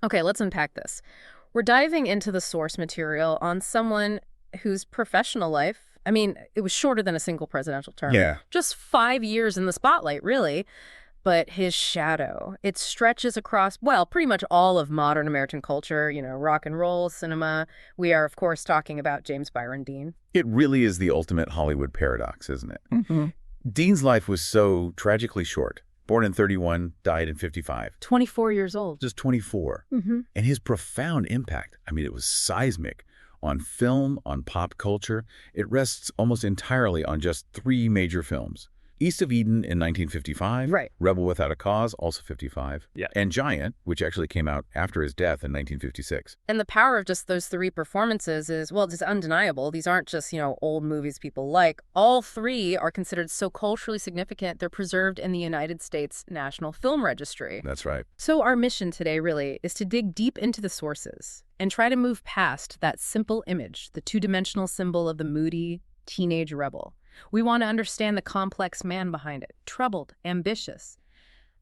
Okay, let's unpack this. We're diving into the source material on someone whose professional life, I mean, it was shorter than a single presidential term. Yeah. Just 5 years in the spotlight, really. But his shadow, it stretches across, well, pretty much all of modern American culture, rock and roll, cinema. We are, of course, talking about James Byron Dean. It really is the ultimate Hollywood paradox, isn't it? Dean's life was so tragically short. Born in 31, died in 55. 24 years old. Just 24. And his profound impact, I mean, it was seismic on film, on pop culture. It rests almost entirely on just 3 major films. East of Eden in 1955, Right. Rebel Without a Cause, also 55, Yeah. and Giant, which actually came out after his death in 1956. And the power of just those 3 performances is, well, just undeniable. These aren't just, old movies people like. All 3 are considered so culturally significant, they're preserved in the United States National Film Registry. That's right. So our mission today, really, is to dig deep into the sources and try to move past that simple image, the 2-dimensional symbol of the moody teenage rebel. We want to understand the complex man behind it, troubled, ambitious,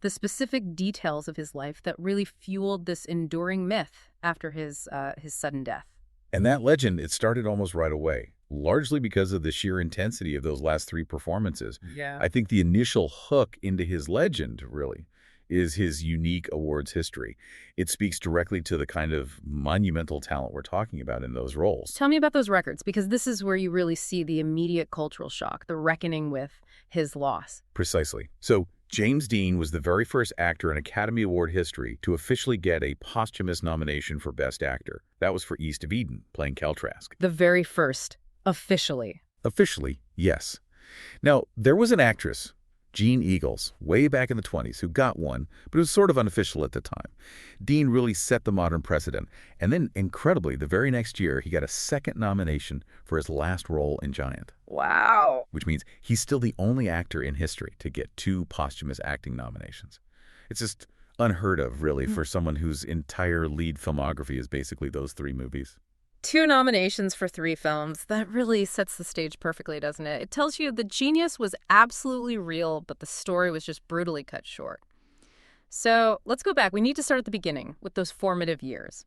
the specific details of his life that really fueled this enduring myth after his sudden death. And that legend, it started almost right away, largely because of the sheer intensity of those last 3 performances. Yeah. I think the initial hook into his legend, really, is his unique awards history. It speaks directly to the kind of monumental talent we're talking about in those roles. Tell me about those records, because this is where you really see the immediate cultural shock, the reckoning with his loss. Precisely. So James Dean was the very first actor in Academy Award history to officially get a posthumous nomination for Best Actor. That was for East of Eden, playing Cal Trask. The very first, officially. Officially, yes. Now, there was an actress, Jean Eagles, way back in the 20s, who got one, but it was sort of unofficial at the time. Dean really set the modern precedent. And then, incredibly, the very next year, he got a second nomination for his last role in Giant. Wow. Which means he's still the only actor in history to get 2 posthumous acting nominations. It's just unheard of, really, for someone whose entire lead filmography is basically those 3 movies. 2 nominations for 3 films. That really sets the stage perfectly, doesn't it? It tells you the genius was absolutely real, but the story was just brutally cut short. So let's go back. We need to start at the beginning with those formative years,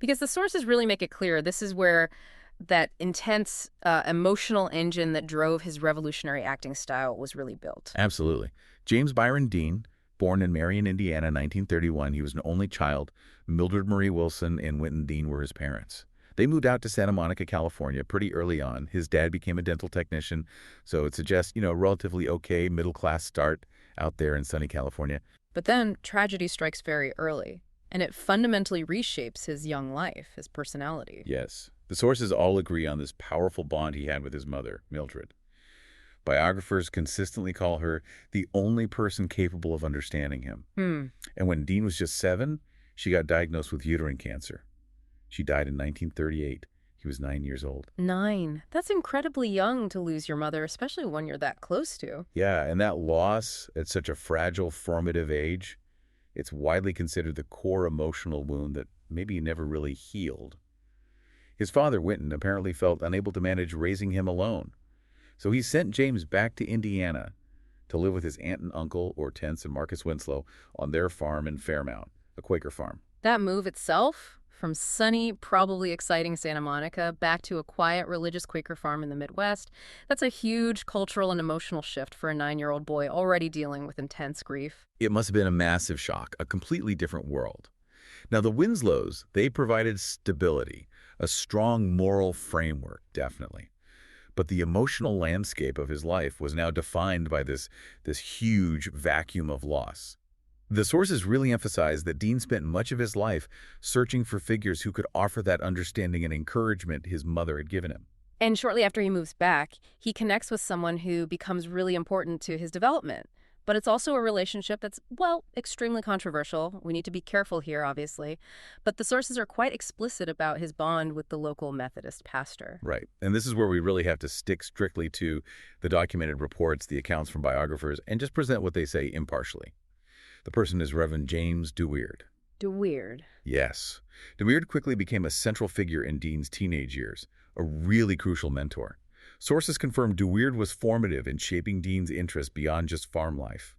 because the sources really make it clear this is where that intense emotional engine that drove his revolutionary acting style was really built. Absolutely. James Byron Dean, born in Marion, Indiana, 1931. He was an only child. Mildred Marie Wilson and Wynton Dean were his parents. They moved out to Santa Monica, California pretty early on. His dad became a dental technician, so it suggests, a relatively okay middle-class start out there in sunny California. But then tragedy strikes very early, and it fundamentally reshapes his young life, his personality. Yes. The sources all agree on this powerful bond he had with his mother, Mildred. Biographers consistently call her the only person capable of understanding him. And when Dean was just 7, she got diagnosed with uterine cancer. She died in 1938. He was 9 years old. 9. That's incredibly young to lose your mother, especially when you're that close to. Yeah, and that loss at such a fragile, formative age, it's widely considered the core emotional wound that maybe never really healed. His father, Wynton, apparently felt unable to manage raising him alone. So he sent James back to Indiana to live with his aunt and uncle, Hortense and Marcus Winslow, on their farm in Fairmount, a Quaker farm. That move itself, from sunny, probably exciting Santa Monica back to a quiet religious Quaker farm in the Midwest, that's a huge cultural and emotional shift for a 9-year-old boy already dealing with intense grief. It must have been a massive shock, a completely different world. Now, the Winslows, they provided stability, a strong moral framework, definitely. But the emotional landscape of his life was now defined by this huge vacuum of loss. The sources really emphasize that Dean spent much of his life searching for figures who could offer that understanding and encouragement his mother had given him. And shortly after he moves back, he connects with someone who becomes really important to his development. But it's also a relationship that's, well, extremely controversial. We need to be careful here, obviously. But the sources are quite explicit about his bond with the local Methodist pastor. Right. And this is where we really have to stick strictly to the documented reports, the accounts from biographers, and just present what they say impartially. The person is Reverend James DeWeerd. DeWeerd. Yes. DeWeerd quickly became a central figure in Dean's teenage years, a really crucial mentor. Sources confirm DeWeerd was formative in shaping Dean's interest beyond just farm life.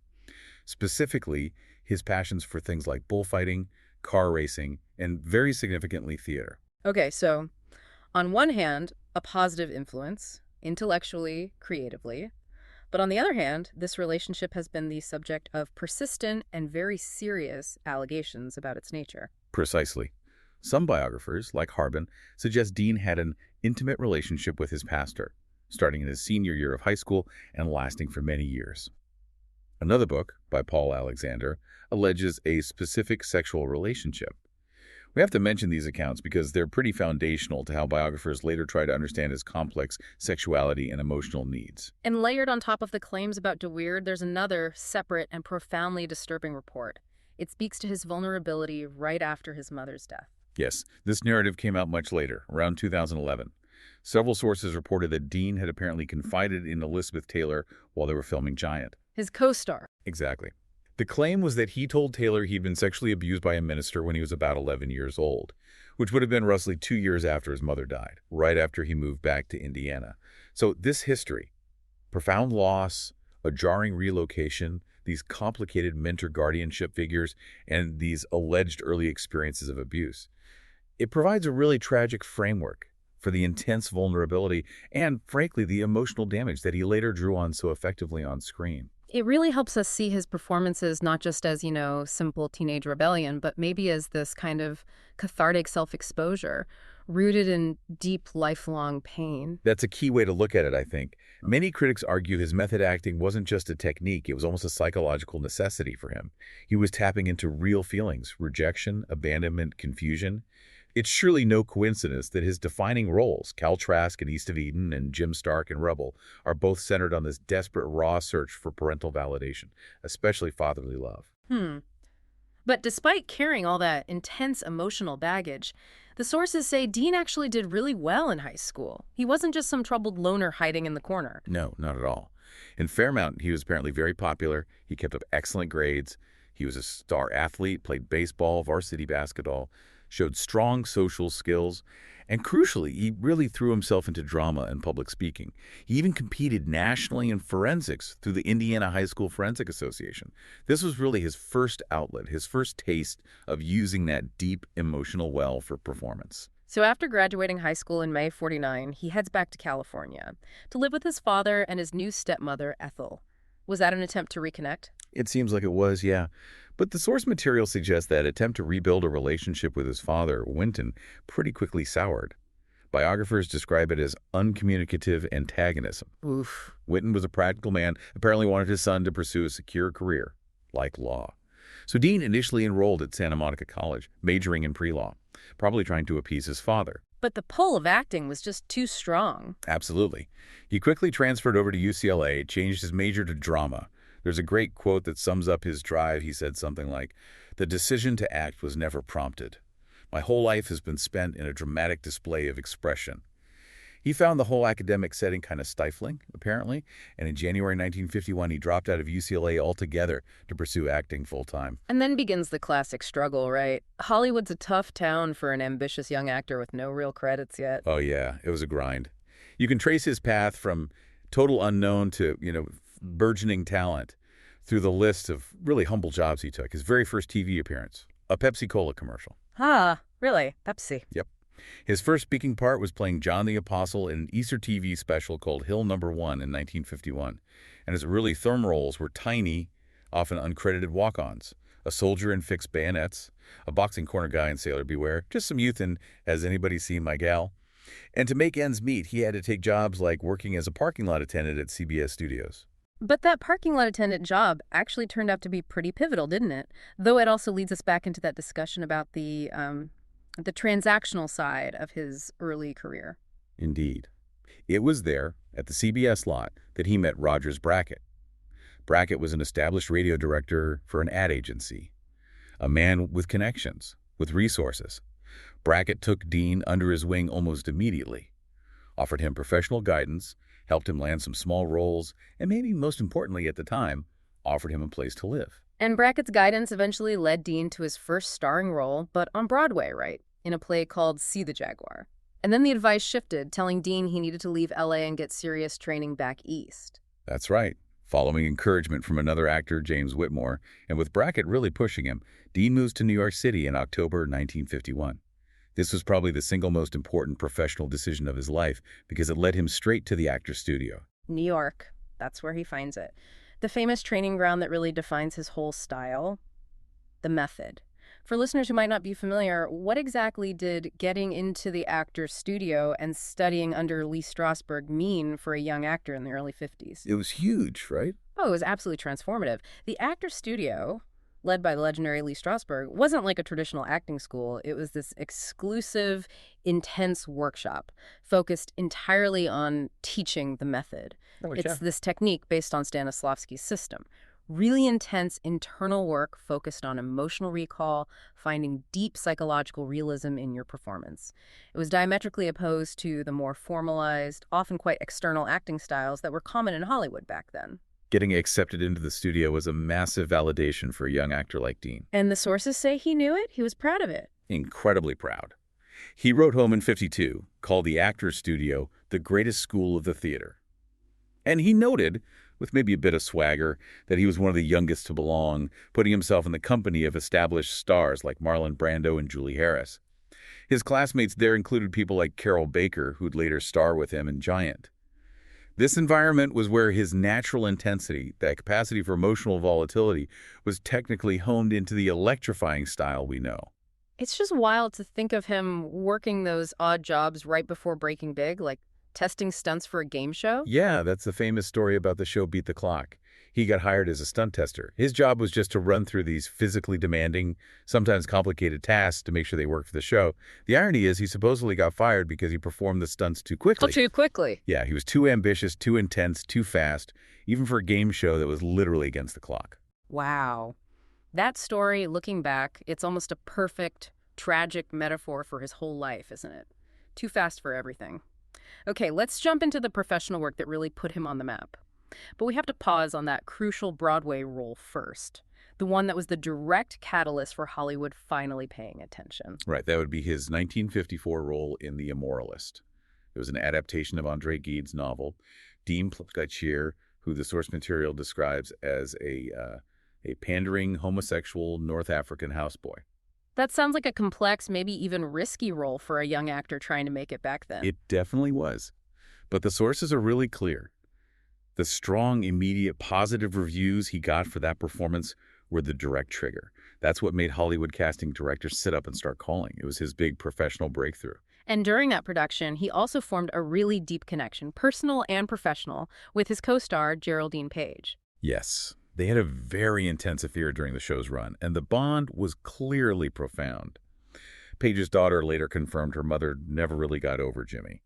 Specifically, his passions for things like bullfighting, car racing, and very significantly theater. Okay, so on one hand, a positive influence, intellectually, creatively. But on the other hand, this relationship has been the subject of persistent and very serious allegations about its nature. Precisely. Some biographers, like Harbin, suggest Dean had an intimate relationship with his pastor, starting in his senior year of high school and lasting for many years. Another book, by Paul Alexander, alleges a specific sexual relationship. We have to mention these accounts because they're pretty foundational to how biographers later try to understand his complex sexuality and emotional needs. And layered on top of the claims about de Weird, there's another separate and profoundly disturbing report. It speaks to his vulnerability right after his mother's death. Yes, this narrative came out much later, around 2011. Several sources reported that Dean had apparently confided in Elizabeth Taylor while they were filming Giant. His co-star. Exactly. The claim was that he told Taylor he'd been sexually abused by a minister when he was about 11 years old, which would have been roughly 2 years after his mother died, right after he moved back to Indiana. So this history, profound loss, a jarring relocation, these complicated mentor-guardianship figures, and these alleged early experiences of abuse, it provides a really tragic framework for the intense vulnerability and, frankly, the emotional damage that he later drew on so effectively on screen. It really helps us see his performances not just as, simple teenage rebellion, but maybe as this kind of cathartic self-exposure rooted in deep, lifelong pain. That's a key way to look at it, I think. Many critics argue his method acting wasn't just a technique, it was almost a psychological necessity for him. He was tapping into real feelings, rejection, abandonment, confusion. It's surely no coincidence that his defining roles, Cal Trask in East of Eden and Jim Stark in Rebel, are both centered on this desperate, raw search for parental validation, especially fatherly love. But despite carrying all that intense emotional baggage, the sources say Dean actually did really well in high school. He wasn't just some troubled loner hiding in the corner. No, not at all. In Fairmount, he was apparently very popular. He kept up excellent grades. He was a star athlete, played baseball, varsity basketball, showed strong social skills, and crucially, he really threw himself into drama and public speaking. He even competed nationally in forensics through the Indiana High School Forensic Association. This was really his first outlet, his first taste of using that deep emotional well for performance. So after graduating high school in May '49, he heads back to California to live with his father and his new stepmother, Ethel. Was that an attempt to reconnect? It seems like it was, yeah. But the source material suggests that attempt to rebuild a relationship with his father, Winton, pretty quickly soured. Biographers describe it as uncommunicative antagonism. Oof. Winton was a practical man, apparently wanted his son to pursue a secure career, like law. So Dean initially enrolled at Santa Monica College, majoring in pre-law, probably trying to appease his father. But the pull of acting was just too strong. Absolutely. He quickly transferred over to UCLA, changed his major to drama. There's a great quote that sums up his drive. He said something like, "The decision to act was never prompted. My whole life has been spent in a dramatic display of expression." He found the whole academic setting kind of stifling, apparently, and in January 1951, he dropped out of UCLA altogether to pursue acting full-time. And then begins the classic struggle, right? Hollywood's a tough town for an ambitious young actor with no real credits yet. Oh, yeah, it was a grind. You can trace his path from total unknown to, burgeoning talent through the list of really humble jobs he took. His very first TV appearance, a Pepsi-Cola commercial. Really? Pepsi. Yep. His first speaking part was playing John the Apostle in an Easter TV special called Hill Number 1 in 1951. And his early film roles were tiny, often uncredited walk-ons, a soldier in fixed bayonets, a boxing corner guy in Sailor Beware, just some youth in Has Anybody Seen My Gal? And to make ends meet, he had to take jobs like working as a parking lot attendant at CBS Studios. But that parking lot attendant job actually turned out to be pretty pivotal, didn't it? Though it also leads us back into that discussion about the transactional side of his early career. Indeed. It was there, at the CBS lot, that he met Rogers Brackett. Brackett was an established radio director for an ad agency, a man with connections, with resources. Brackett took Dean under his wing almost immediately, offered him professional guidance, helped him land some small roles, and maybe most importantly at the time, offered him a place to live. And Brackett's guidance eventually led Dean to his first starring role, but on Broadway, right? In a play called See the Jaguar. And then the advice shifted, telling Dean he needed to leave LA and get serious training back east. That's right. Following encouragement from another actor, James Whitmore, and with Brackett really pushing him, Dean moves to New York City in October 1951. This was probably the single most important professional decision of his life because it led him straight to the actor's studio. New York, that's where he finds it. The famous training ground that really defines his whole style, the method. For listeners who might not be familiar, what exactly did getting into the actor's studio and studying under Lee Strasberg mean for a young actor in the early 50s? It was huge, right? Oh, it was absolutely transformative. The actor's studio, led by the legendary Lee Strasberg, wasn't like a traditional acting school. It was this exclusive, intense workshop focused entirely on teaching the method. It's this technique based on Stanislavski's system. Really intense internal work focused on emotional recall, finding deep psychological realism in your performance. It was diametrically opposed to the more formalized, often quite external acting styles that were common in Hollywood back then. Getting accepted into the studio was a massive validation for a young actor like Dean. And the sources say he knew it. He was proud of it. Incredibly proud. He wrote home in '52, called the actor's studio the greatest school of the theater. And he noted, with maybe a bit of swagger, that he was one of the youngest to belong, putting himself in the company of established stars like Marlon Brando and Julie Harris. His classmates there included people like Carol Baker, who'd later star with him in Giant. This environment was where his natural intensity, that capacity for emotional volatility, was technically honed into the electrifying style we know. It's just wild to think of him working those odd jobs right before breaking big, like testing stunts for a game show. Yeah, that's the famous story about the show Beat the Clock. He got hired as a stunt tester. His job was just to run through these physically demanding, sometimes complicated tasks to make sure they worked for the show. The irony is he supposedly got fired because he performed the stunts too quickly. Oh, too quickly. Yeah, he was too ambitious, too intense, too fast, even for a game show that was literally against the clock. Wow. That story, looking back, it's almost a perfect, tragic metaphor for his whole life, isn't it? Too fast for everything. Okay, let's jump into the professional work that really put him on the map. But we have to pause on that crucial Broadway role first, the one that was the direct catalyst for Hollywood finally paying attention. Right, that would be his 1954 role in The Immortalist. It was an adaptation of Andre Gide's novel. Dean Gautier, who the source material describes as a pandering homosexual North African houseboy. That sounds like a complex, maybe even risky role for a young actor trying to make it back then. It definitely was. But the sources are really clear. The strong, immediate, positive reviews he got for that performance were the direct trigger. That's what made Hollywood casting directors sit up and start calling. It was his big professional breakthrough. And during that production, he also formed a really deep connection, personal and professional, with his co-star, Geraldine Page. Yes, they had a very intense affair during the show's run, and the bond was clearly profound. Page's daughter later confirmed her mother never really got over Jimmy.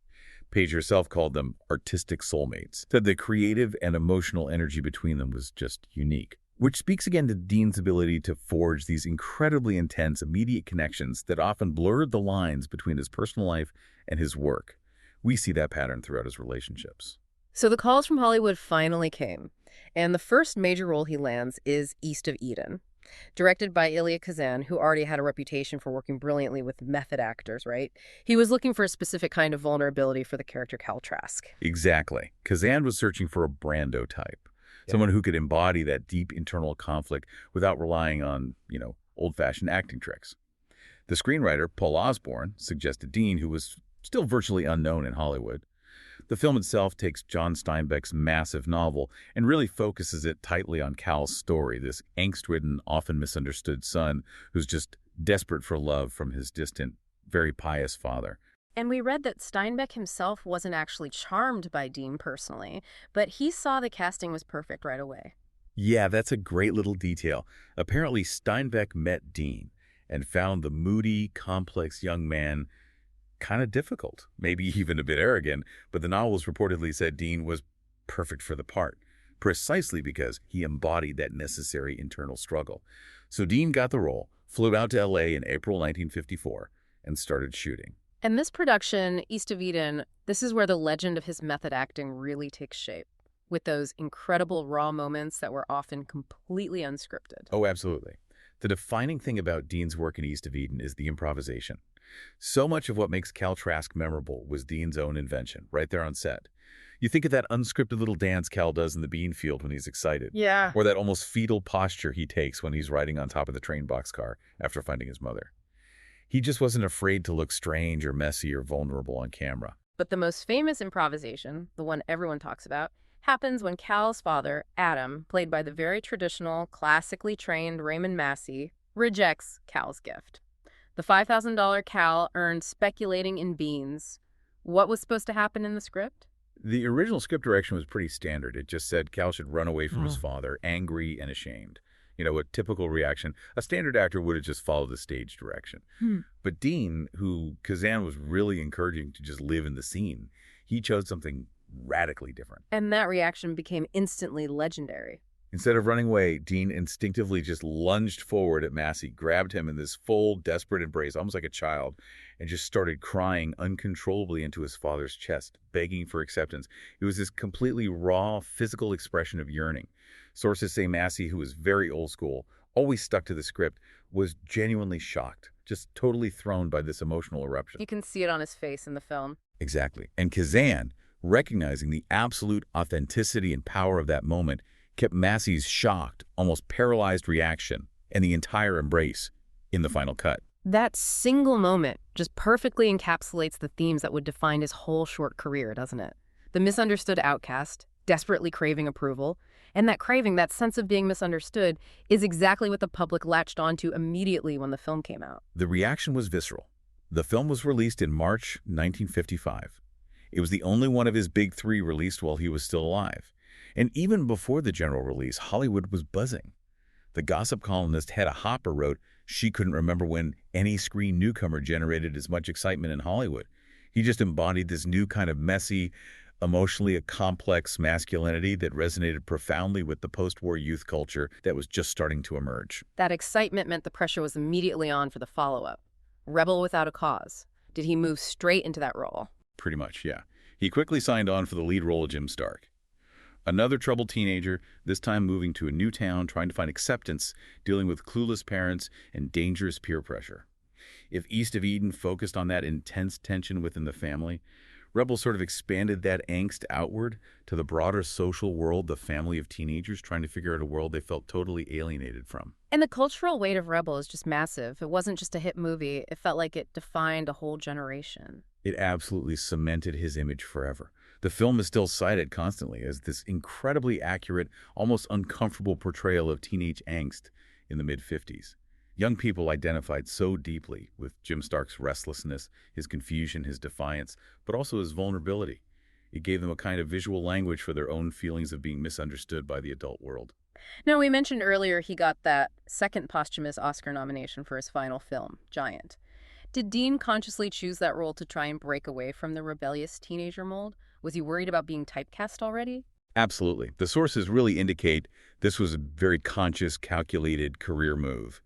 Page herself called them artistic soulmates, said the creative and emotional energy between them was just unique, which speaks again to Dean's ability to forge these incredibly intense, immediate connections that often blurred the lines between his personal life and his work. We see that pattern throughout his relationships. So the calls from Hollywood finally came, and the first major role he lands is East of Eden, directed by Elia Kazan, who already had a reputation for working brilliantly with method actors, right? He was looking for a specific kind of vulnerability for the character Cal Trask. Exactly. Kazan was searching for a Brando type, someone who could embody that deep internal conflict without relying on, old-fashioned acting tricks. The screenwriter, Paul Osborne, suggested Dean, who was still virtually unknown in Hollywood. The film itself takes John Steinbeck's massive novel and really focuses it tightly on Cal's story, this angst-ridden, often misunderstood son who's just desperate for love from his distant, very pious father. And we read that Steinbeck himself wasn't actually charmed by Dean personally, but he saw the casting was perfect right away. Yeah, that's a great little detail. Apparently, Steinbeck met Dean and found the moody, complex young man kind of difficult, maybe even a bit arrogant, but the novels reportedly said Dean was perfect for the part, precisely because he embodied that necessary internal struggle. So Dean got the role, flew out to L.A. in April 1954, and started shooting. And this production, East of Eden, this is where the legend of his method acting really takes shape, with those incredible raw moments that were often completely unscripted. Oh, absolutely. The defining thing about Dean's work in East of Eden is the improvisation. So much of what makes Cal Trask memorable was Dean's own invention, right there on set. You think of that unscripted little dance Cal does in the bean field when he's excited. Yeah. Or that almost fetal posture he takes when he's riding on top of the train boxcar after finding his mother. He just wasn't afraid to look strange or messy or vulnerable on camera. But the most famous improvisation, the one everyone talks about, happens when Cal's father, Adam, played by the very traditional, classically trained Raymond Massey, rejects Cal's gift. The $5,000 Cal earned speculating in beans. What was supposed to happen in the script? The original script direction was pretty standard. It just said Cal should run away from his father, angry and ashamed. You know, a typical reaction. A standard actor would have just followed the stage direction. But Dean, who Kazan was really encouraging to just live in the scene, he chose something radically different. And that reaction became instantly legendary. Instead of running away, Dean instinctively just lunged forward at Massey, grabbed him in this full, desperate embrace, almost like a child, and just started crying uncontrollably into his father's chest, begging for acceptance. It was this completely raw, physical expression of yearning. Sources say Massey, who was very old school, always stuck to the script, was genuinely shocked, just totally thrown by this emotional eruption. You can see it on his face in the film. Exactly. And Kazan, recognizing the absolute authenticity and power of that moment, kept Massey's shocked, almost paralyzed reaction and the entire embrace in the final cut. That single moment just perfectly encapsulates the themes that would define his whole short career, doesn't it? The misunderstood outcast, desperately craving approval, and that craving, that sense of being misunderstood, is exactly what the public latched onto immediately when the film came out. The reaction was visceral. The film was released in March 1955. It was the only one of his big three released while he was still alive. And even before the general release, Hollywood was buzzing. The gossip columnist Hedda Hopper wrote she couldn't remember when any screen newcomer generated as much excitement in Hollywood. He just embodied this new kind of messy, emotionally complex masculinity that resonated profoundly with the post-war youth culture that was just starting to emerge. That excitement meant the pressure was immediately on for the follow-up. Rebel without a cause. Did he move straight into that role? Pretty much, yeah. He quickly signed on for the lead role of Jim Stark. Another troubled teenager, this time moving to a new town, trying to find acceptance, dealing with clueless parents and dangerous peer pressure. If East of Eden focused on that intense tension within the family, Rebel sort of expanded that angst outward to the broader social world, the family of teenagers trying to figure out a world they felt totally alienated from. And the cultural weight of Rebel is just massive. It wasn't just a hit movie. It felt like it defined a whole generation. It absolutely cemented his image forever. The film is still cited constantly as this incredibly accurate, almost uncomfortable portrayal of teenage angst in the mid-50s. Young people identified so deeply with Jim Stark's restlessness, his confusion, his defiance, but also his vulnerability. It gave them a kind of visual language for their own feelings of being misunderstood by the adult world. Now, we mentioned earlier he got that second posthumous Oscar nomination for his final film, Giant. Did Dean consciously choose that role to try and break away from the rebellious teenager mold? Was he worried about being typecast already? Absolutely. The sources really indicate this was a very conscious, calculated career move.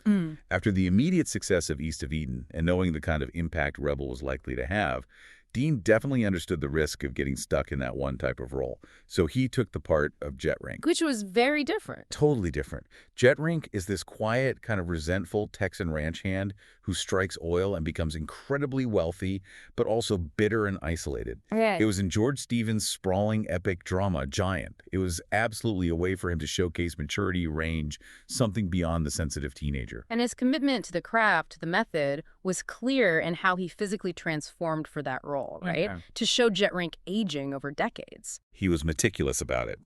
After the immediate success of East of Eden and knowing the kind of impact Rebel was likely to have, Dean definitely understood the risk of getting stuck in that one type of role. So he took the part of Jet Rink. Which was very different. Totally different. Jet Rink is this quiet, kind of resentful Texan ranch hand who strikes oil and becomes incredibly wealthy, but also bitter and isolated. Right. It was in George Stevens' sprawling epic drama, Giant. It was absolutely a way for him to showcase maturity, range, something beyond the sensitive teenager. And his commitment to the craft, to the method, was clear in how he physically transformed for that role, right? Okay. To show Jet Rink aging over decades. He was meticulous about it.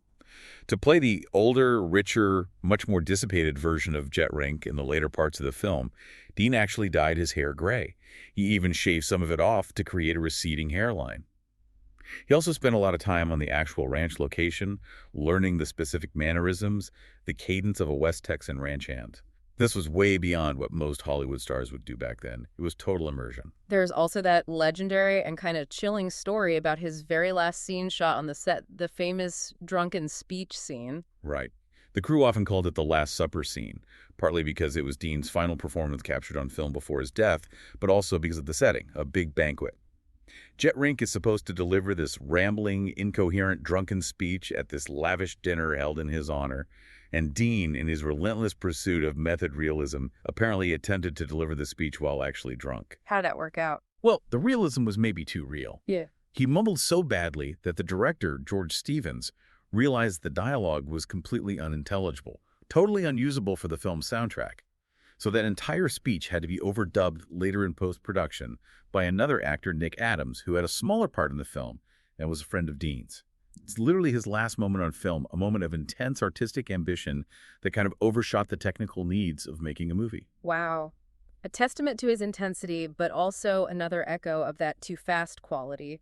To play the older, richer, much more dissipated version of Jet Rink in the later parts of the film, Dean actually dyed his hair gray. He even shaved some of it off to create a receding hairline. He also spent a lot of time on the actual ranch location, learning the specific mannerisms, the cadence of a West Texan ranch hand. This was way beyond what most Hollywood stars would do back then. It was total immersion. There's also that legendary and kind of chilling story about his very last scene shot on the set, the famous drunken speech scene. Right. The crew often called it the Last Supper scene, partly because it was Dean's final performance captured on film before his death, but also because of the setting, a big banquet. Jet Rink is supposed to deliver this rambling, incoherent, drunken speech at this lavish dinner held in his honor, and Dean, in his relentless pursuit of method realism, apparently attempted to deliver the speech while actually drunk. How did that work out? Well, the realism was maybe too real. Yeah. He mumbled so badly that the director, George Stevens, realized the dialogue was completely unintelligible, totally unusable for the film's soundtrack. So that entire speech had to be overdubbed later in post-production by another actor, Nick Adams, who had a smaller part in the film and was a friend of Dean's. It's literally his last moment on film, a moment of intense artistic ambition that kind of overshot the technical needs of making a movie. Wow. A testament to his intensity, but also another echo of that too fast quality.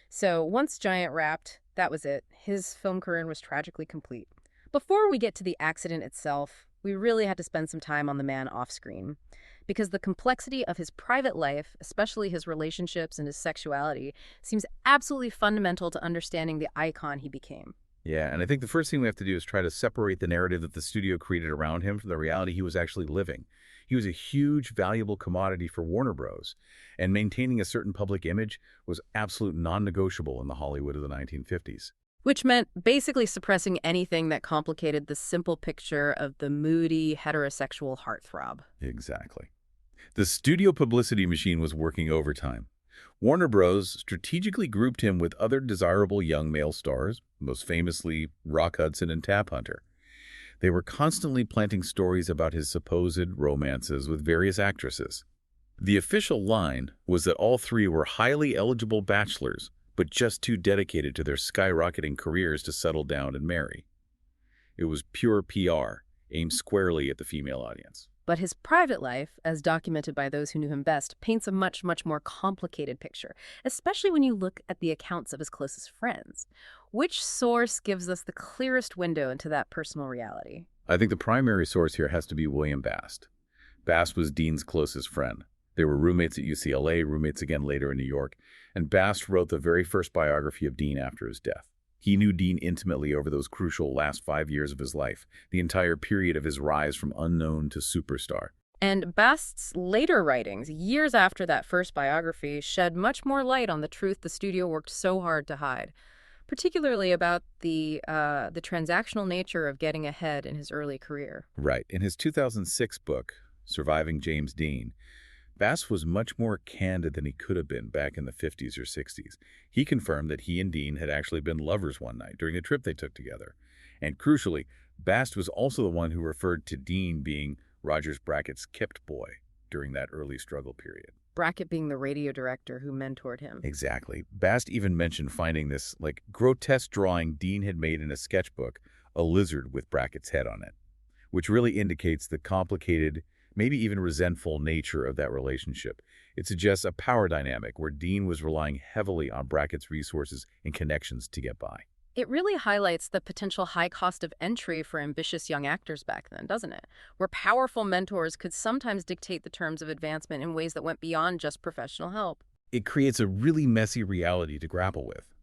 So once Giant wrapped, that was it. His film career was tragically complete. Before we get to the accident itself, we really had to spend some time on the man off-screen. Because the complexity of his private life, especially his relationships and his sexuality, seems absolutely fundamental to understanding the icon he became. Yeah, and I think the first thing we have to do is try to separate the narrative that the studio created around him from the reality he was actually living. He was a huge, valuable commodity for Warner Bros., and maintaining a certain public image was absolute non-negotiable in the Hollywood of the 1950s. Which meant basically suppressing anything that complicated the simple picture of the moody, heterosexual heartthrob. Exactly. The studio publicity machine was working overtime. Warner Bros. Strategically grouped him with other desirable young male stars, most famously Rock Hudson and Tap Hunter. They were constantly planting stories about his supposed romances with various actresses. The official line was that all three were highly eligible bachelors, but just too dedicated to their skyrocketing careers to settle down and marry. It was pure PR, aimed squarely at the female audience. But his private life, as documented by those who knew him best, paints a much, much more complicated picture, especially when you look at the accounts of his closest friends. Which source gives us the clearest window into that personal reality? I think the primary source here has to be William Bast. Bast was Dean's closest friend. They were roommates at UCLA, roommates again later in New York, and Bast wrote the very first biography of Dean after his death. He knew Dean intimately over those crucial last 5 years of his life, the entire period of his rise from unknown to superstar. And Bast's later writings, years after that first biography, shed much more light on the truth the studio worked so hard to hide, particularly about the transactional nature of getting ahead in his early career. Right. In his 2006 book, Surviving James Dean, Bast was much more candid than he could have been back in the 50s or 60s. He confirmed that he and Dean had actually been lovers one night during a trip they took together. And crucially, Bast was also the one who referred to Dean being Rogers Brackett's kept boy during that early struggle period. Brackett being the radio director who mentored him. Exactly. Bast even mentioned finding this, grotesque drawing Dean had made in a sketchbook, a lizard with Brackett's head on it, which really indicates the complicated, maybe even resentful nature of that relationship. It suggests a power dynamic where Dean was relying heavily on Brackett's resources and connections to get by. It really highlights the potential high cost of entry for ambitious young actors back then, doesn't it? Where powerful mentors could sometimes dictate the terms of advancement in ways that went beyond just professional help. It creates a really messy reality to grapple with.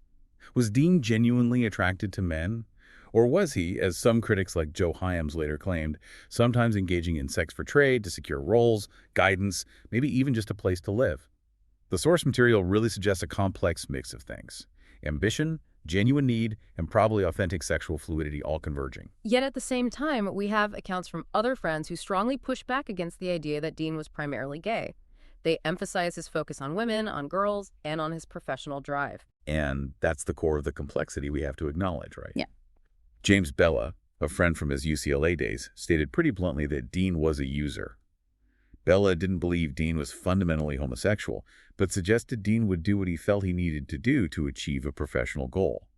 Was Dean genuinely attracted to men? Or was he, as some critics like Joe Hyams later claimed, sometimes engaging in sex for trade to secure roles, guidance, maybe even just a place to live? The source material really suggests a complex mix of things: ambition, genuine need, and probably authentic sexual fluidity all converging. Yet at the same time, we have accounts from other friends who strongly push back against the idea that Dean was primarily gay. They emphasize his focus on women, on girls, and on his professional drive. And that's the core of the complexity we have to acknowledge, right? Yeah. James Bella, a friend from his UCLA days, stated pretty bluntly that Dean was a user. Bella didn't believe Dean was fundamentally homosexual, but suggested Dean would do what he felt he needed to do to achieve a professional goal.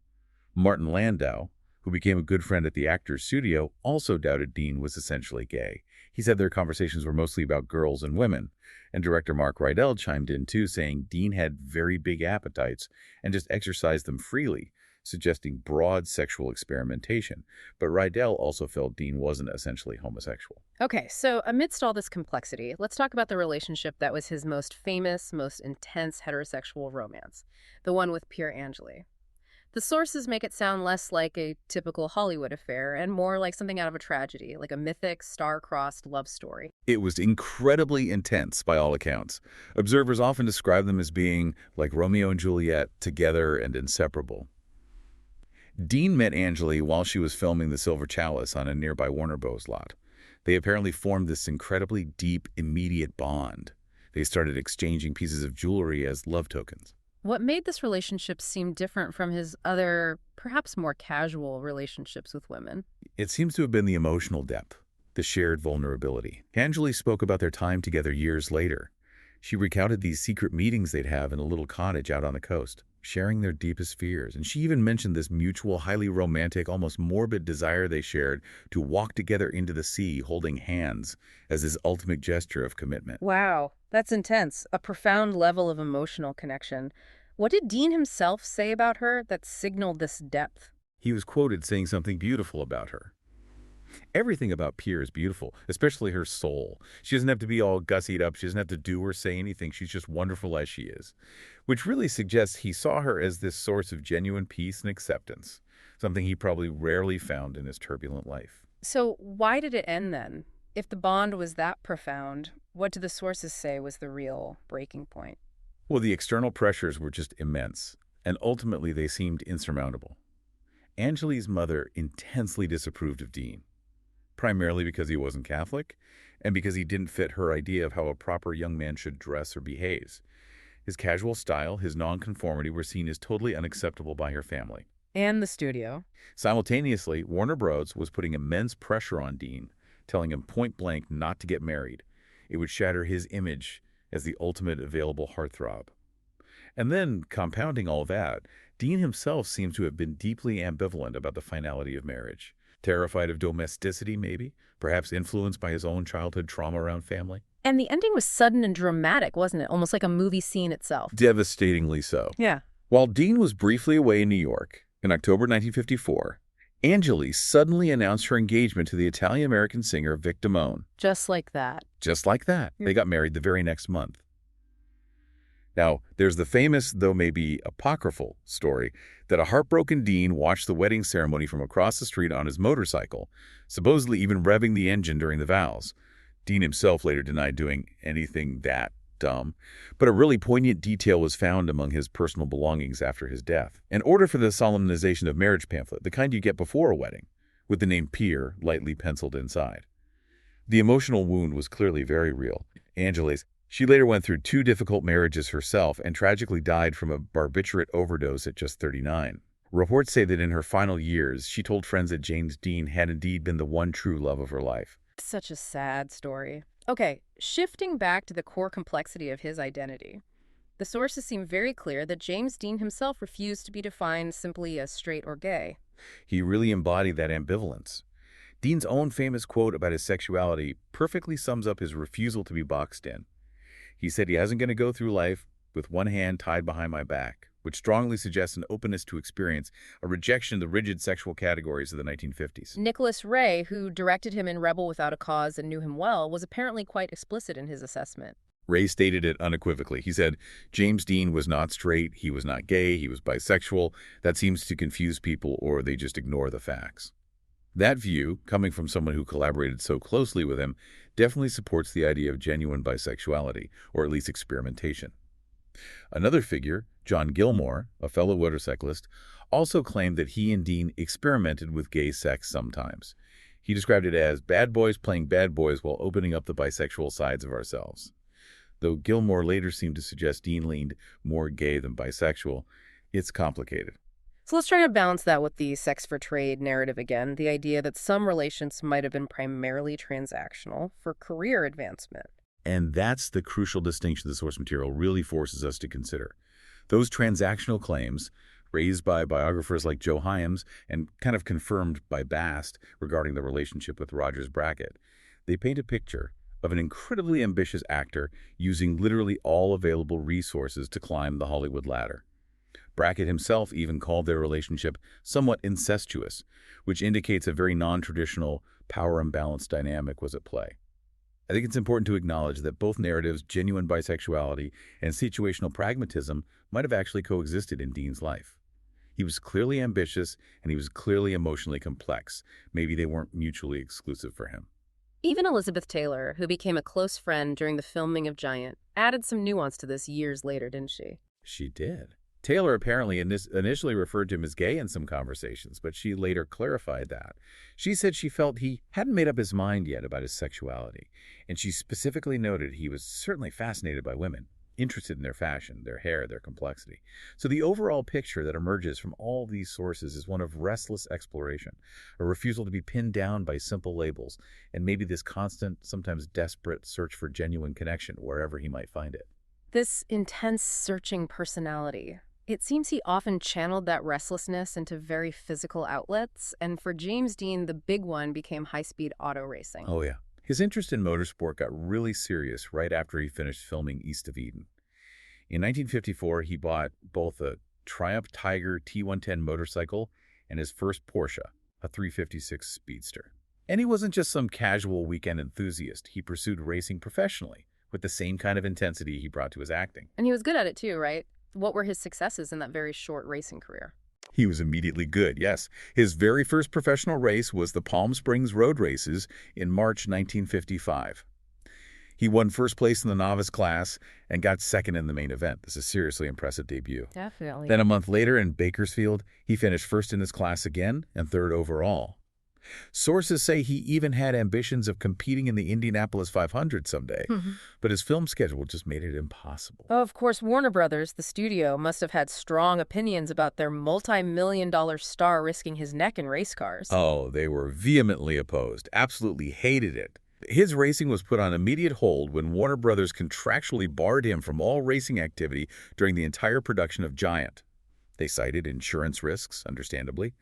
Martin Landau, who became a good friend at the Actors Studio, also doubted Dean was essentially gay. He said their conversations were mostly about girls and women, and director Mark Rydell chimed in too, saying Dean had very big appetites and just exercised them freely, suggesting broad sexual experimentation, but Rydell also felt Dean wasn't essentially homosexual. Okay, so amidst all this complexity, let's talk about the relationship that was his most famous, most intense heterosexual romance, the one with Pier Angeli. The sources make it sound less like a typical Hollywood affair and more like something out of a tragedy, like a mythic, star-crossed love story. It was incredibly intense by all accounts. Observers often describe them as being like Romeo and Juliet, together and inseparable. Dean met Angeli while she was filming The Silver Chalice on a nearby Warner Bros. Lot. They apparently formed this incredibly deep, immediate bond. They started exchanging pieces of jewelry as love tokens. What made this relationship seem different from his other, perhaps more casual relationships with women? It seems to have been the emotional depth, the shared vulnerability. Angeli spoke about their time together years later. She recounted these secret meetings they'd have in a little cottage out on the coast, sharing their deepest fears. And she even mentioned this mutual, highly romantic, almost morbid desire they shared to walk together into the sea, holding hands, as this ultimate gesture of commitment. Wow, that's intense. A profound level of emotional connection. What did Dean himself say about her that signaled this depth? He was quoted saying something beautiful about her. Everything about Pierre is beautiful, especially her soul. She doesn't have to be all gussied up. She doesn't have to do or say anything. She's just wonderful as she is, which really suggests he saw her as this source of genuine peace and acceptance, something he probably rarely found in his turbulent life. So, why did it end then? If the bond was that profound, what do the sources say was the real breaking point? Well, the external pressures were just immense, and ultimately they seemed insurmountable. Angeli's mother intensely disapproved of Dean, primarily because he wasn't Catholic and because he didn't fit her idea of how a proper young man should dress or behave. His casual style, his nonconformity were seen as totally unacceptable by her family. And the studio. Simultaneously, Warner Bros. Was putting immense pressure on Dean, telling him point blank not to get married. It would shatter his image as the ultimate available heartthrob. And then, compounding all that, Dean himself seems to have been deeply ambivalent about the finality of marriage. Terrified of domesticity, maybe? Perhaps influenced by his own childhood trauma around family? And the ending was sudden and dramatic, wasn't it? Almost like a movie scene itself. Devastatingly so. Yeah. While Dean was briefly away in New York, in October 1954, Angeli suddenly announced her engagement to the Italian-American singer Vic Damone. Just like that. Just like that. They got married the very next month. Now, there's the famous, though maybe apocryphal, story that a heartbroken Dean watched the wedding ceremony from across the street on his motorcycle, supposedly even revving the engine during the vows. Dean himself later denied doing anything that dumb, but a really poignant detail was found among his personal belongings after his death. An order for the solemnization of marriage pamphlet, the kind you get before a wedding, with the name Pierre lightly penciled inside. The emotional wound was clearly very real. Angeli's. She later went through 2 difficult marriages herself and tragically died from a barbiturate overdose at just 39. Reports say that in her final years, she told friends that James Dean had indeed been the one true love of her life. Such a sad story. Okay, shifting back to the core complexity of his identity. The sources seem very clear that James Dean himself refused to be defined simply as straight or gay. He really embodied that ambivalence. Dean's own famous quote about his sexuality perfectly sums up his refusal to be boxed in. He said he isn't going to go through life with one hand tied behind my back, which strongly suggests an openness to experience, a rejection of the rigid sexual categories of the 1950s. Nicholas Ray, who directed him in Rebel Without a Cause and knew him well, was apparently quite explicit in his assessment. Ray stated it unequivocally. He said, James Dean was not straight, he was not gay, he was bisexual. That seems to confuse people, or they just ignore the facts. That view, coming from someone who collaborated so closely with him, definitely supports the idea of genuine bisexuality, or at least experimentation. Another figure, John Gilmore, a fellow motorcyclist, also claimed that he and Dean experimented with gay sex sometimes. He described it as bad boys playing bad boys while opening up the bisexual sides of ourselves. Though Gilmore later seemed to suggest Dean leaned more gay than bisexual, it's complicated. So let's try to balance that with the sex for trade narrative again, the idea that some relations might have been primarily transactional for career advancement. And that's the crucial distinction the source material really forces us to consider. Those transactional claims, raised by biographers like Joe Hyams and kind of confirmed by Bast regarding the relationship with Rogers Brackett, they paint a picture of an incredibly ambitious actor using literally all available resources to climb the Hollywood ladder. Brackett himself even called their relationship somewhat incestuous, which indicates a very non-traditional power imbalance dynamic was at play. I think it's important to acknowledge that both narratives, genuine bisexuality and situational pragmatism, might have actually coexisted in Dean's life. He was clearly ambitious and he was clearly emotionally complex. Maybe they weren't mutually exclusive for him. Even Elizabeth Taylor, who became a close friend during the filming of Giant, added some nuance to this years later, didn't she? She did. Taylor apparently initially referred to him as gay in some conversations, but she later clarified that. She said she felt he hadn't made up his mind yet about his sexuality, and she specifically noted he was certainly fascinated by women, interested in their fashion, their hair, their complexity. So the overall picture that emerges from all these sources is one of restless exploration, a refusal to be pinned down by simple labels, and maybe this constant, sometimes desperate search for genuine connection wherever he might find it. This intense searching personality. It seems he often channeled that restlessness into very physical outlets, and for James Dean, the big one became high-speed auto racing. Oh, yeah. His interest in motorsport got really serious right after he finished filming East of Eden. In 1954, he bought both a Triumph Tiger T110 motorcycle and his first Porsche, a 356 Speedster. And he wasn't just some casual weekend enthusiast. He pursued racing professionally with the same kind of intensity he brought to his acting. And he was good at it too, right? What were his successes in that very short racing career? He was immediately good, yes. His very first professional race was the Palm Springs Road Races in March 1955. He won first place in the novice class and got second in the main event. This is a seriously impressive debut. Definitely. Then a month later in Bakersfield, he finished first in his class again and third overall. Sources say he even had ambitions of competing in the Indianapolis 500 someday, but his film schedule just made it impossible. Oh, of course, Warner Brothers, the studio, must have had strong opinions about their multi-million-dollar star risking his neck in race cars. Oh, they were vehemently opposed, absolutely hated it. His racing was put on immediate hold when Warner Brothers contractually barred him from all racing activity during the entire production of Giant. They cited insurance risks, understandably.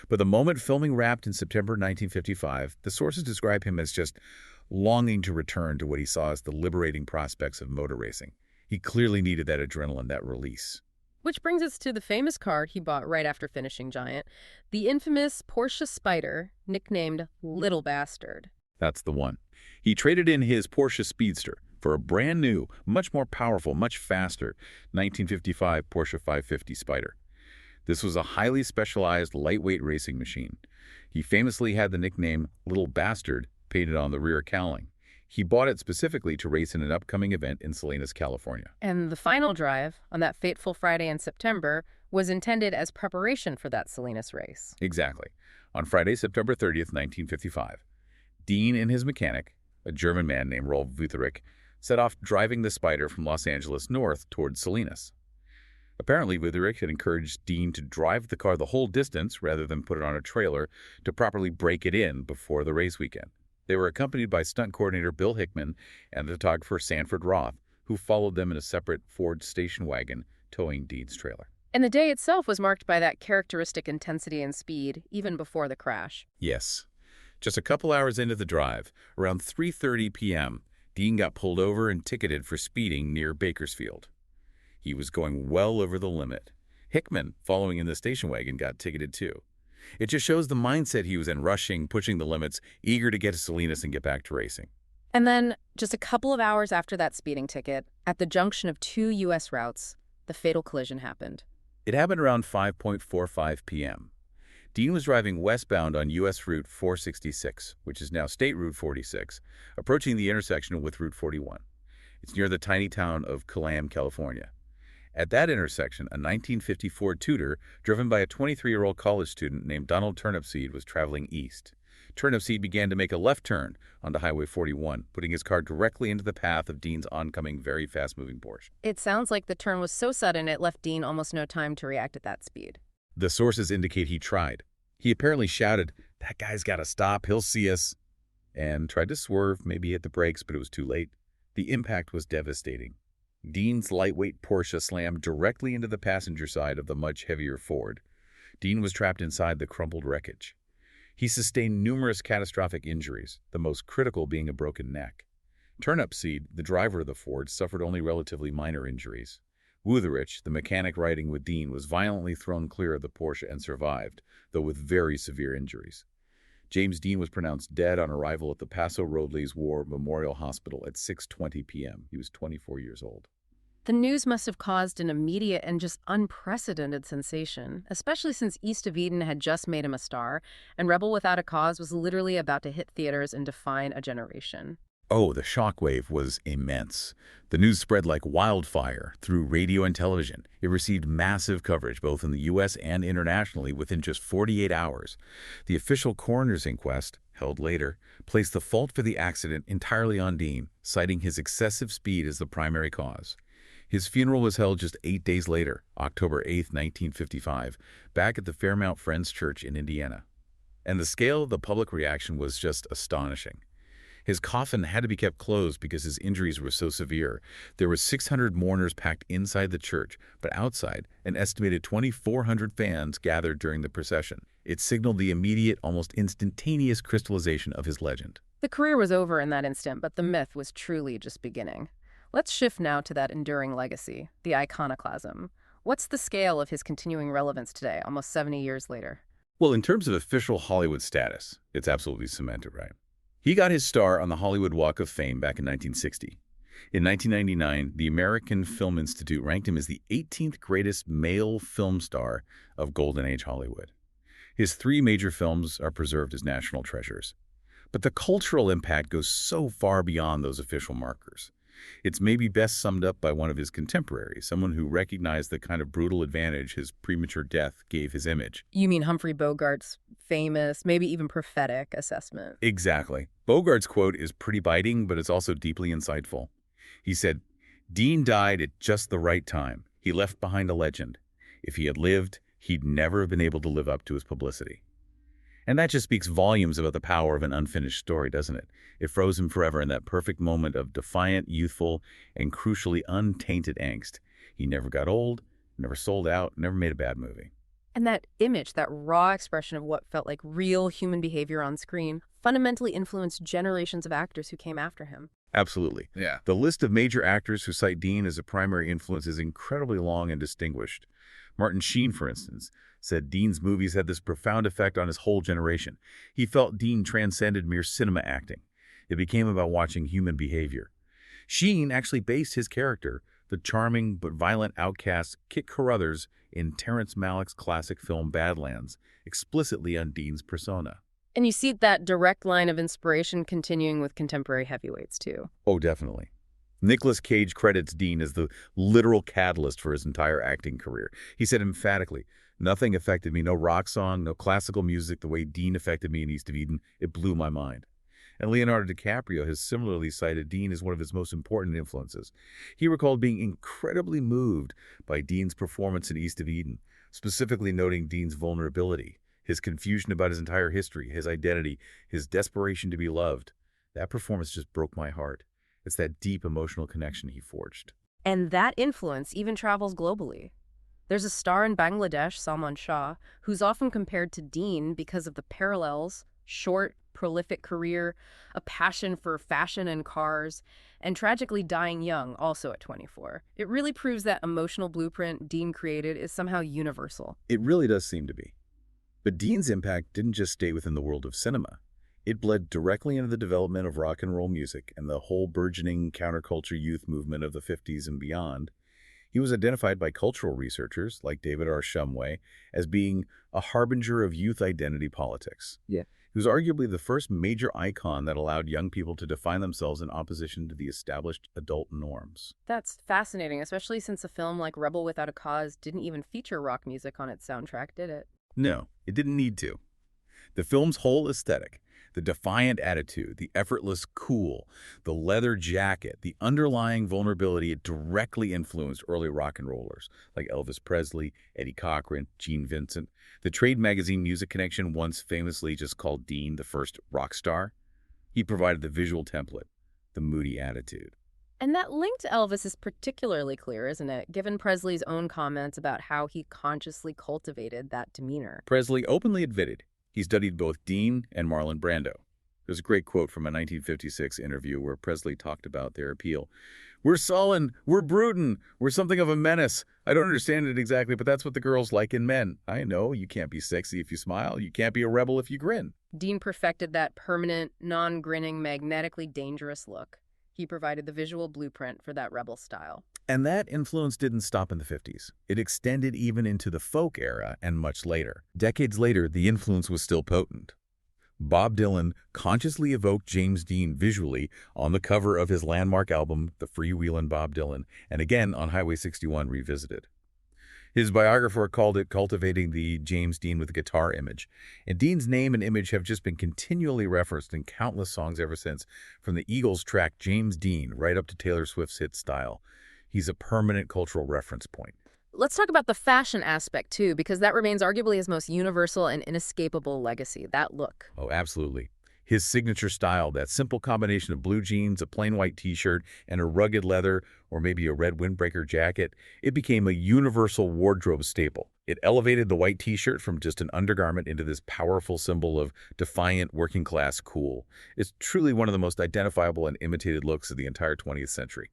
But the moment filming wrapped in September 1955, the sources describe him as just longing to return to what he saw as the liberating prospects of motor racing. He clearly needed that adrenaline, that release. Which brings us to the famous car he bought right after finishing Giant, the infamous Porsche Spyder, nicknamed Little Bastard. That's the one. He traded in his Porsche Speedster for a brand new, much more powerful, much faster 1955 Porsche 550 Spyder. This was a highly specialized, lightweight racing machine. He famously had the nickname Little Bastard painted on the rear cowling. He bought it specifically to race in an upcoming event in Salinas, California. And the final drive, on that fateful Friday in September, was intended as preparation for that Salinas race. Exactly. On Friday, September 30th, 1955, Dean and his mechanic, a German man named Rolf Wütherich, set off driving the Spyder from Los Angeles north towards Salinas. Apparently, Wütherich had encouraged Dean to drive the car the whole distance rather than put it on a trailer to properly break it in before the race weekend. They were accompanied by stunt coordinator Bill Hickman and the photographer Sanford Roth, who followed them in a separate Ford station wagon towing Dean's trailer. And the day itself was marked by that characteristic intensity and speed, even before the crash. Yes. Just a couple hours into the drive, around 3:30 p.m., Dean got pulled over and ticketed for speeding near Bakersfield. He was going well over the limit. Hickman, following in the station wagon, got ticketed too. It just shows the mindset he was in, rushing, pushing the limits, eager to get to Salinas and get back to racing. And then, just a couple of hours after that speeding ticket, at the junction of two U.S. routes, the fatal collision happened. It happened around 5:45 p.m. Dean was driving westbound on U.S. Route 466, which is now State Route 46, approaching the intersection with Route 41. It's near the tiny town of Killam, California. At that intersection, a 1950 Ford Tudor, driven by a 23-year-old college student named Donald Turnipseed, was traveling east. Turnipseed began to make a left turn onto Highway 41, putting his car directly into the path of Dean's oncoming, very fast-moving Porsche. It sounds like the turn was so sudden it left Dean almost no time to react at that speed. The sources indicate he tried. He apparently shouted, "That guy's got to stop, he'll see us," and tried to swerve, maybe hit the brakes, but it was too late. The impact was devastating. Dean's lightweight Porsche slammed directly into the passenger side of the much heavier Ford. Dean was trapped inside the crumpled wreckage. He sustained numerous catastrophic injuries, the most critical being a broken neck. Turnipseed, the driver of the Ford, suffered only relatively minor injuries. Wütherich, the mechanic riding with Dean, was violently thrown clear of the Porsche and survived, though with very severe injuries. James Dean was pronounced dead on arrival at the Paso Robles War Memorial Hospital at 6:20 p.m. He was 24 years old. The news must have caused an immediate and just unprecedented sensation, especially since East of Eden had just made him a star, and Rebel Without a Cause was literally about to hit theaters and define a generation. Oh, the shockwave was immense. The news spread like wildfire through radio and television. It received massive coverage both in the U.S. and internationally within just 48 hours. The official coroner's inquest, held later, placed the fault for the accident entirely on Dean, citing his excessive speed as the primary cause. His funeral was held just 8 days later, October 8, 1955, back at the Fairmount Friends Church in Indiana. And the scale of the public reaction was just astonishing. His coffin had to be kept closed because his injuries were so severe. There were 600 mourners packed inside the church, but outside, an estimated 2,400 fans gathered during the procession. It signaled the immediate, almost instantaneous crystallization of his legend. The career was over in that instant, but the myth was truly just beginning. Let's shift now to that enduring legacy, the iconoclasm. What's the scale of his continuing relevance today, almost 70 years later? Well, in terms of official Hollywood status, it's absolutely cemented, right? He got his star on the Hollywood Walk of Fame back in 1960. In 1999, the American Film Institute ranked him as the 18th greatest male film star of Golden Age Hollywood. His 3 major films are preserved as national treasures. But the cultural impact goes so far beyond those official markers. It's maybe best summed up by one of his contemporaries, someone who recognized the kind of brutal advantage his premature death gave his image. You mean Humphrey Bogart's famous, maybe even prophetic assessment? Exactly. Bogart's quote is pretty biting, but it's also deeply insightful. He said, "Dean died at just the right time. He left behind a legend. If he had lived, he'd never have been able to live up to his publicity." And that just speaks volumes about the power of an unfinished story, doesn't it? It froze him forever in that perfect moment of defiant, youthful, and crucially untainted angst. He never got old, never sold out, never made a bad movie. And that image, that raw expression of what felt like real human behavior on screen, fundamentally influenced generations of actors who came after him. Absolutely. Yeah. The list of major actors who cite Dean as a primary influence is incredibly long and distinguished. Martin Sheen, for instance, said Dean's movies had this profound effect on his whole generation. He felt Dean transcended mere cinema acting. It became about watching human behavior. Sheen actually based his character, the charming but violent outcast Kit Carruthers, in Terrence Malick's classic film Badlands, explicitly on Dean's persona. And you see that direct line of inspiration continuing with contemporary heavyweights, too. Oh, definitely. Nicolas Cage credits Dean as the literal catalyst for his entire acting career. He said emphatically, "Nothing affected me, no rock song, no classical music the way Dean affected me in East of Eden. It blew my mind." And Leonardo DiCaprio has similarly cited Dean as one of his most important influences. He recalled being incredibly moved by Dean's performance in East of Eden, specifically noting Dean's vulnerability, his confusion about his entire history, his identity, his desperation to be loved. That performance just broke my heart. It's that deep emotional connection he forged. And that influence even travels globally. There's a star in Bangladesh, Salman Shah, who's often compared to Dean because of the parallels: short, prolific career, a passion for fashion and cars, and tragically dying young, also at 24. It really proves that emotional blueprint Dean created is somehow universal. It really does seem to be. But Dean's impact didn't just stay within the world of cinema. It bled directly into the development of rock and roll music and the whole burgeoning counterculture youth movement of the 50s and beyond. He was identified by cultural researchers like David R. Shumway as being a harbinger of youth identity politics. Yeah. He was arguably the first major icon that allowed young people to define themselves in opposition to the established adult norms. That's fascinating, especially since a film like Rebel Without a Cause didn't even feature rock music on its soundtrack, did it? No, it didn't need to. The film's whole aesthetic, the defiant attitude, the effortless cool, the leather jacket, the underlying vulnerability, it directly influenced early rock and rollers like Elvis Presley, Eddie Cochran, Gene Vincent. The trade magazine Music Connection once famously just called Dean the first rock star. He provided the visual template, the moody attitude. And that link to Elvis is particularly clear, isn't it, given Presley's own comments about how he consciously cultivated that demeanor. Presley openly admitted he studied both Dean and Marlon Brando. There's a great quote from a 1956 interview where Presley talked about their appeal. "We're sullen, we're brutal, we're something of a menace. I don't understand it exactly, but that's what the girls like in men. I know, you can't be sexy if you smile, you can't be a rebel if you grin." Dean perfected that permanent, non-grinning, magnetically dangerous look. He provided the visual blueprint for that rebel style. And that influence didn't stop in the 50s. It extended even into the folk era and much later. Decades later, the influence was still potent. Bob Dylan consciously evoked James Dean visually on the cover of his landmark album, The Freewheelin' Bob Dylan, and again on Highway 61 Revisited. His biographer called it cultivating the James Dean with guitar image. And Dean's name and image have just been continually referenced in countless songs ever since, from the Eagles' track James Dean right up to Taylor Swift's hit Style. He's a permanent cultural reference point. Let's talk about the fashion aspect, too, because that remains arguably his most universal and inescapable legacy, that look. Oh, absolutely. His signature style, that simple combination of blue jeans, a plain white t-shirt, and a rugged leather or maybe a red windbreaker jacket, it became a universal wardrobe staple. It elevated the white t-shirt from just an undergarment into this powerful symbol of defiant working-class cool. It's truly one of the most identifiable and imitated looks of the entire 20th century.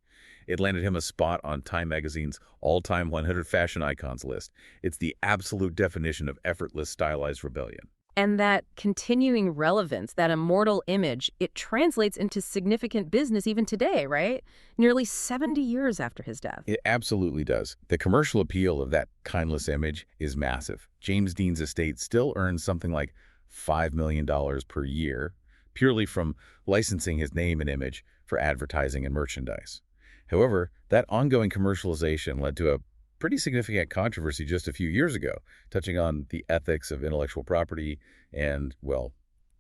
It landed him a spot on Time magazine's all-time 100 fashion icons list. It's the absolute definition of effortless, stylized rebellion. And that continuing relevance, that immortal image, it translates into significant business even today, right? Nearly 70 years after his death. It absolutely does. The commercial appeal of that timeless image is massive. James Dean's estate still earns something like $5 million per year, purely from licensing his name and image for advertising and merchandise. However, that ongoing commercialization led to a pretty significant controversy just a few years ago, touching on the ethics of intellectual property and, well,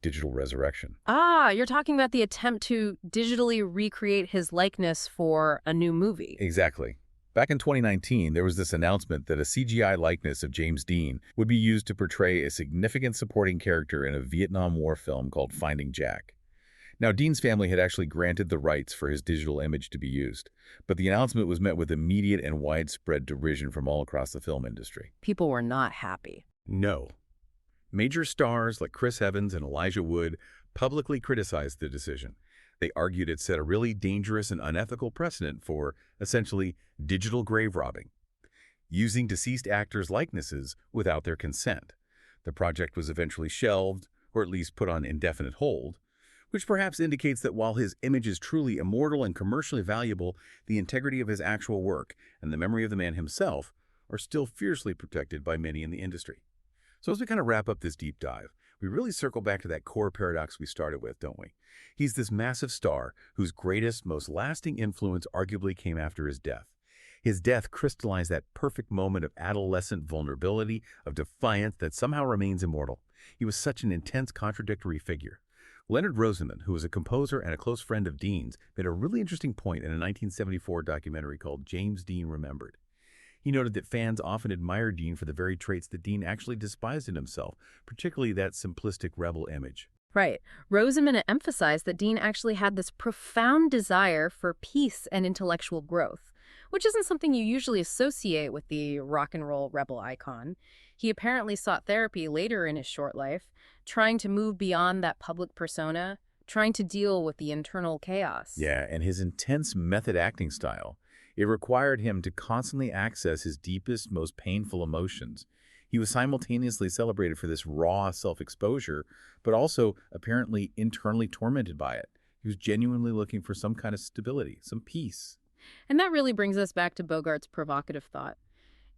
digital resurrection. Ah, you're talking about the attempt to digitally recreate his likeness for a new movie. Exactly. Back in 2019, there was this announcement that a CGI likeness of James Dean would be used to portray a significant supporting character in a Vietnam War film called Finding Jack. Now, Dean's family had actually granted the rights for his digital image to be used, but the announcement was met with immediate and widespread derision from all across the film industry. People were not happy. No. Major stars like Chris Evans and Elijah Wood publicly criticized the decision. They argued it set a really dangerous and unethical precedent for, essentially, digital grave robbing, using deceased actors' likenesses without their consent. The project was eventually shelved, or at least put on indefinite hold, which perhaps indicates that while his image is truly immortal and commercially valuable, the integrity of his actual work and the memory of the man himself are still fiercely protected by many in the industry. So as we kind of wrap up this deep dive, we really circle back to that core paradox we started with, don't we? He's this massive star whose greatest, most lasting influence arguably came after his death. His death crystallized that perfect moment of adolescent vulnerability, of defiance that somehow remains immortal. He was such an intense, contradictory figure. Leonard Rosenman, who was a composer and a close friend of Dean's, made a really interesting point in a 1974 documentary called James Dean Remembered. He noted that fans often admired Dean for the very traits that Dean actually despised in himself, particularly that simplistic rebel image. Right. Rosamund emphasized that Dean actually had this profound desire for peace and intellectual growth, which isn't something you usually associate with the rock and roll rebel icon. He apparently sought therapy later in his short life, trying to move beyond that public persona, trying to deal with the internal chaos. Yeah, and his intense method acting style, it required him to constantly access his deepest, most painful emotions. He was simultaneously celebrated for this raw self-exposure, but also apparently internally tormented by it. He was genuinely looking for some kind of stability, some peace. And that really brings us back to Bogart's provocative thought.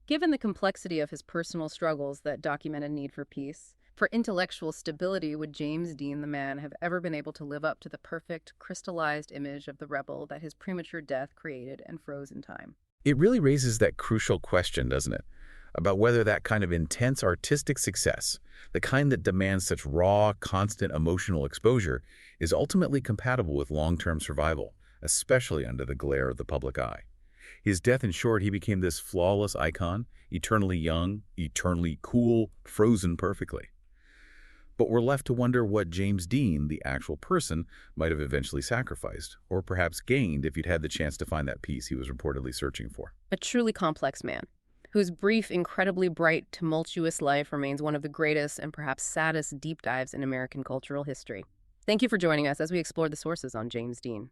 Given the complexity of his personal struggles that document a need for peace, for intellectual stability, would James Dean the man have ever been able to live up to the perfect, crystallized image of the rebel that his premature death created and froze in time? It really raises that crucial question, doesn't it? About whether that kind of intense artistic success, the kind that demands such raw, constant emotional exposure, is ultimately compatible with long-term survival, especially under the glare of the public eye. His death ensured he became this flawless icon, eternally young, eternally cool, frozen perfectly. But we're left to wonder what James Dean, the actual person, might have eventually sacrificed, or perhaps gained if he'd had the chance to find that peace he was reportedly searching for. A truly complex man, whose brief, incredibly bright, tumultuous life remains one of the greatest and perhaps saddest deep dives in American cultural history. Thank you for joining us as we explore the sources on James Dean.